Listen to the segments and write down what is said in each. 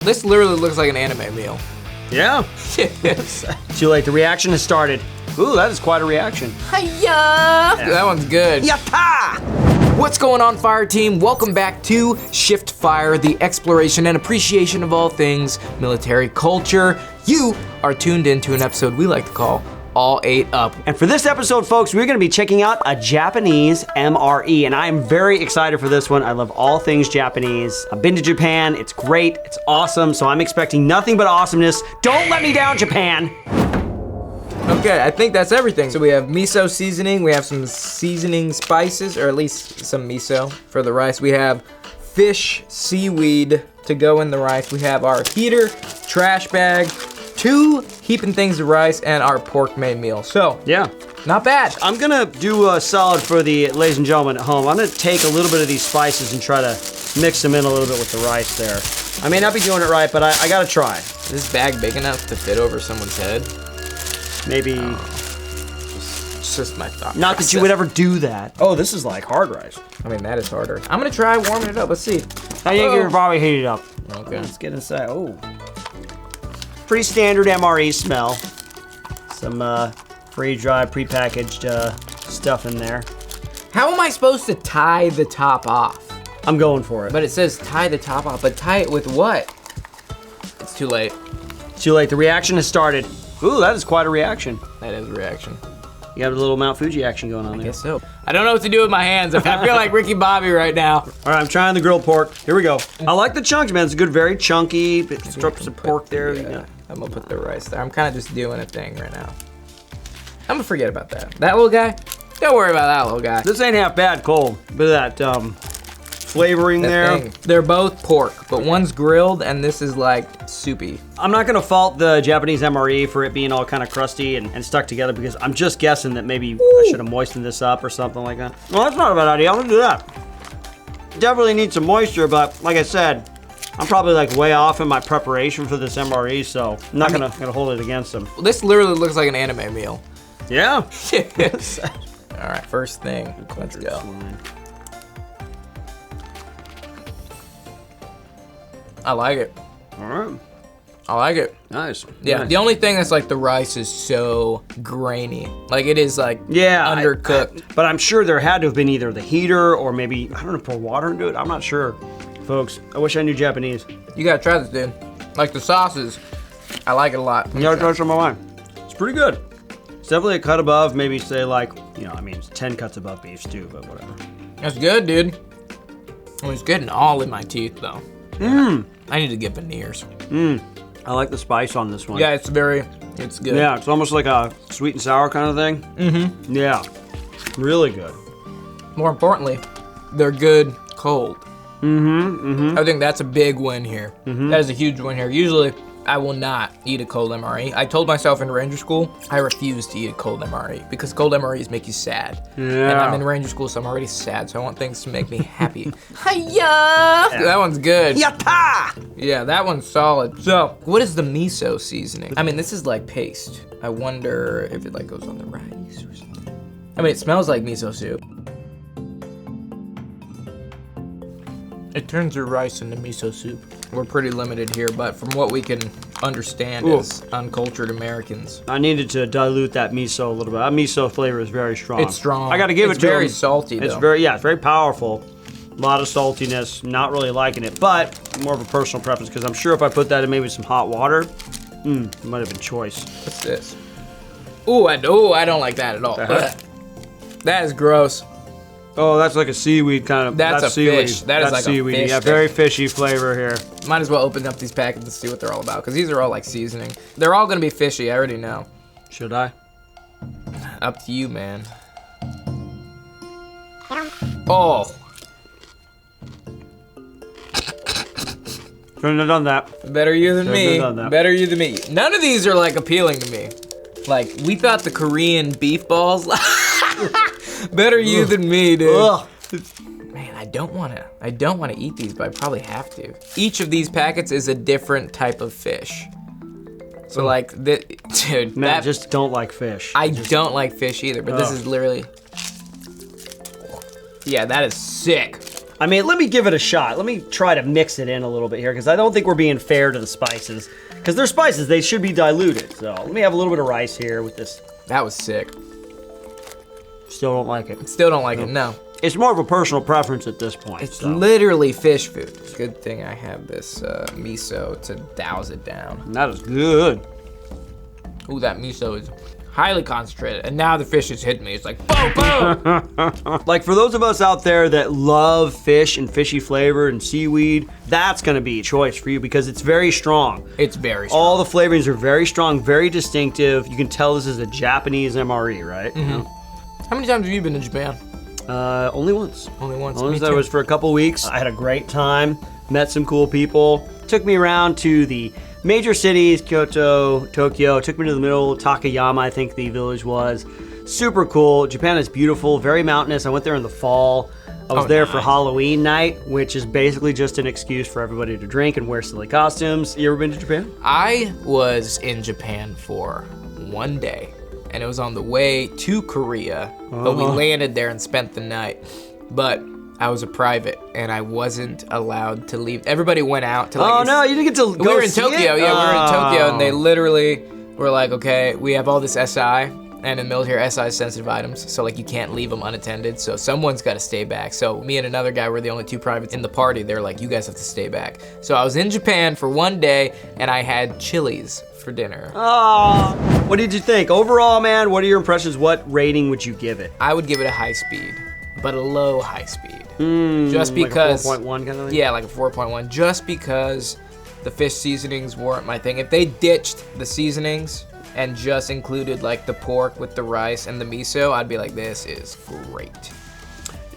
This literally looks like an anime meal. Yeah. Too late, the reaction has started. Ooh, that is quite a reaction. Hiya! Yeah. That one's good. Yatta! What's going on, Fire Team? Welcome back to Shift Fire, the exploration and appreciation of all things military culture. You are tuned into an episode we like to call All 8 Up. And for this episode, folks, we're gonna be checking out a Japanese MRE, and I am very excited for this one. I love all things Japanese. I've been to Japan, it's great, it's awesome, so I'm expecting nothing but awesomeness. Don't let me down, Japan! Okay, I think that's everything. So we have miso seasoning, we have some seasoning spices, or at least some miso for the rice. We have fish, seaweed to go in the rice. We have our heater, trash bag, 2 heaping things of rice, and our pork main meal. So, yeah, not bad. I'm gonna do a solid for the ladies and gentlemen at home. I'm gonna take a little bit of these spices and try to mix them in a little bit with the rice there. I may not be doing it right, but I gotta try. Is this bag big enough to fit over someone's head? Maybe. It's just my thought. Not that you would ever do that. Oh, this is like hard rice. I mean, that is harder. I'm gonna try warming it up. Let's see. I think you're probably heated up. Okay. Let's get inside. Oh. Pretty standard MRE smell. Some freeze-dried, prepackaged stuff in there. How am I supposed to tie the top off? I'm going for it. But it says tie the top off, but tie it with what? It's too late. Too late, the reaction has started. Ooh, that is quite a reaction. That is a reaction. You have a little Mount Fuji action going on there. I guess so. I don't know what to do with my hands. I feel like Ricky Bobby right now. All right, I'm trying the grilled pork. Here we go. I like the chunks, man. It's good, very chunky. Strips of pork there. Yeah, I'm gonna put the rice there. I'm kind of just doing a thing right now. I'm gonna forget about that. That little guy? Don't worry about that little guy. This ain't half bad, Cole. Bit of that flavoring there. They're both pork, but one's grilled and this is like soupy. I'm not gonna fault the Japanese MRE for it being all kind of crusty and stuck together because I'm just guessing that maybe I should have moistened this up or something like that. Well, that's not a bad idea. I'm gonna do that. Definitely need some moisture, but like I said, I'm probably like way off in my preparation for this MRE, so I'm not gonna hold it against them. This literally looks like an anime meal. Yeah. All right, first thing, let's go. I like it. All right. I like it. Nice. Yeah, nice. The only thing that's like the rice is so grainy. Like it is like undercooked. But I'm sure there had to have been either the heater or maybe, I don't know, pour water into it. I'm not sure. Folks, I wish I knew Japanese. You gotta try this, dude. Like the sauces, I like it a lot. You gotta try some of mine. It's pretty good. It's definitely a cut above, maybe say like, you know, I mean, it's 10 cuts above beef stew, but whatever. That's good, dude. It's getting all in my teeth though. Mmm. I need to get veneers. Mmm. I like the spice on this one. Yeah, it's good. Yeah, it's almost like a sweet and sour kind of thing. Mm-hmm. Yeah, really good. More importantly, they're good cold. Mm-hmm, mm-hmm. I think that's a big win here. Mm-hmm. That is a huge win here. Usually, I will not eat a cold MRE. I told myself in Ranger School, I refuse to eat a cold MRE because cold MREs make you sad. Yeah. And I'm in Ranger School, so I'm already sad, so I want things to make me happy. Hiya! Yeah. That one's good. Yatta! Yeah, that one's solid. So, what is the miso seasoning? I mean, this is like paste. I wonder if it like goes on the rice or something. I mean, it smells like miso soup. It turns your rice into miso soup. We're pretty limited here, but from what we can understand as uncultured Americans. I needed to dilute that miso a little bit. That miso flavor is very strong. It's strong. I gotta give it to It's very salty, though. It's very powerful. A lot of saltiness, not really liking it, but more of a personal preference because I'm sure if I put that in maybe some hot water, it might have been choice. What's this? Ooh, I don't like that at all. That is gross. Oh, that's like a seaweed kind of. That's a seaweed. fish. That's like seaweed. a fish. Yeah, very fishy flavor here. Might as well open up these packets and see what they're all about, because these are all like seasoning. They're all gonna be fishy, I already know. Should I? Up to you, man. Oh. Shouldn't have done that. Better you than me. Done that. Better you than me. None of these are like appealing to me. Like, we thought the Korean beef balls. Better you than me, dude. Ugh. Man, I don't wanna eat these, but I probably have to. Each of these packets is a different type of fish. So like, dude, Man, I just don't like fish. I don't like fish either, but this is literally, yeah, that is sick. I mean, let me give it a shot. Let me try to mix it in a little bit here, because I don't think we're being fair to the spices. Because they're spices, they should be diluted. So let me have a little bit of rice here with this. That was sick. Still don't like it. Still don't like it, no. It's more of a personal preference at this point. It's literally fish food. Good thing I have this miso to douse it down. That is good. Ooh, that miso is highly concentrated. And now the fish is hitting me. It's like, boom, boom! Like, for those of us out there that love fish and fishy flavor and seaweed, that's gonna be a choice for you because it's very strong. It's very strong. All the flavorings are very strong, very distinctive. You can tell this is a Japanese MRE, right? Mm-hmm. How many times have you been to Japan? Only once. Only once. Only that was for a couple weeks. I had a great time, met some cool people. Took me around to the major cities, Kyoto, Tokyo. Took me to the middle, Takayama, I think the village was. Super cool. Japan is beautiful, very mountainous. I went there in the fall. I was there for Halloween night, which is basically just an excuse for everybody to drink and wear silly costumes. You ever been to Japan? I was in Japan for one day. And it was on the way to Korea, but we landed there and spent the night. But I was a private, and I wasn't allowed to leave. Everybody went out to like. Oh no, you didn't get to go We were in see Tokyo, it? yeah, we were in Tokyo, and they literally were like, okay, we have all this SI, and in the military, SI is sensitive items, so like you can't leave them unattended, so someone's got to stay back. So me and another guy were the only two privates in the party. They're like, you guys have to stay back. So I was in Japan for one day, and I had Chili's for dinner. Oh, what did you think? Overall, man, what are your impressions? What rating would you give it? I would give it a high speed, but a low high speed. Just Like because. a 4.1 kind of thing? Yeah, like a 4.1. Just because the fish seasonings weren't my thing. If they ditched the seasonings and just included like the pork with the rice and the miso, I'd be like, this is great.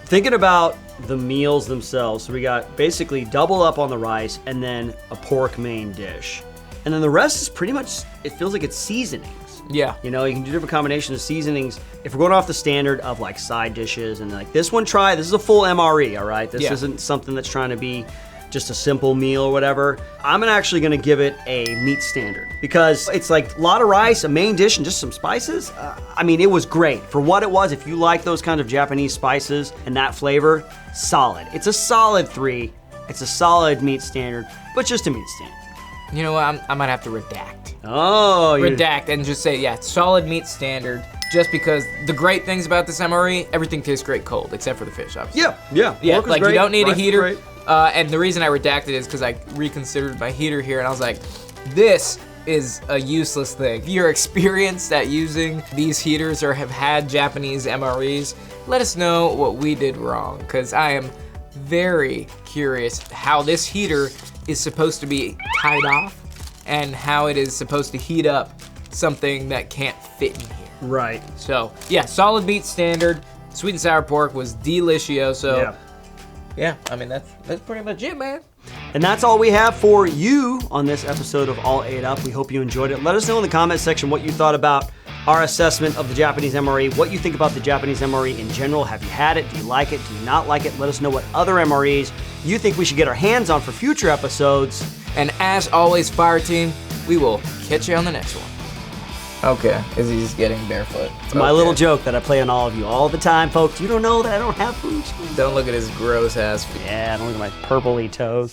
Thinking about the meals themselves, so we got basically double up on the rice and then a pork main dish. And then the rest is pretty much, it feels like it's seasonings. Yeah. You know, you can do different combinations of seasonings. If we're going off the standard of like side dishes and like this one, this is a full MRE, all right? This isn't something that's trying to be just a simple meal or whatever. I'm actually gonna give it a meat standard because it's like a lot of rice, a main dish, and just some spices. I mean, it was great. For what it was, if you like those kind of Japanese spices and that flavor, solid. It's a solid 3. It's a solid meat standard, but just a meat standard. You know what? I might have to redact. Oh, redact and just say, yeah, solid meat standard. Just because the great things about this MRE, everything tastes great cold, except for the fish, obviously. Yeah. Yeah, Pork was like great, you don't need a rice was heater. great. And the reason I redacted is because I reconsidered my heater here, and I was like, this is a useless thing. If you're experienced at using these heaters or have had Japanese MREs, let us know what we did wrong, because I am very curious how this heater is supposed to be tied off and how it is supposed to heat up something that can't fit in here. Right. So, yeah, solid meat standard. Sweet and sour pork was delicioso. Yeah, I mean, that's pretty much it, man. And that's all we have for you on this episode of All 8 Up. We hope you enjoyed it. Let us know in the comment section what you thought about our assessment of the Japanese MRE, what you think about the Japanese MRE in general. Have you had it? Do you like it? Do you not like it? Let us know what other MREs you think we should get our hands on for future episodes. And as always, Fireteam, we will catch you on the next one. Okay, Izzy's getting barefoot. It's my little joke that I play on all of you all the time, folks. You don't know that I don't have food. Don't look at his gross ass feet. Yeah, don't look at my purpley toes.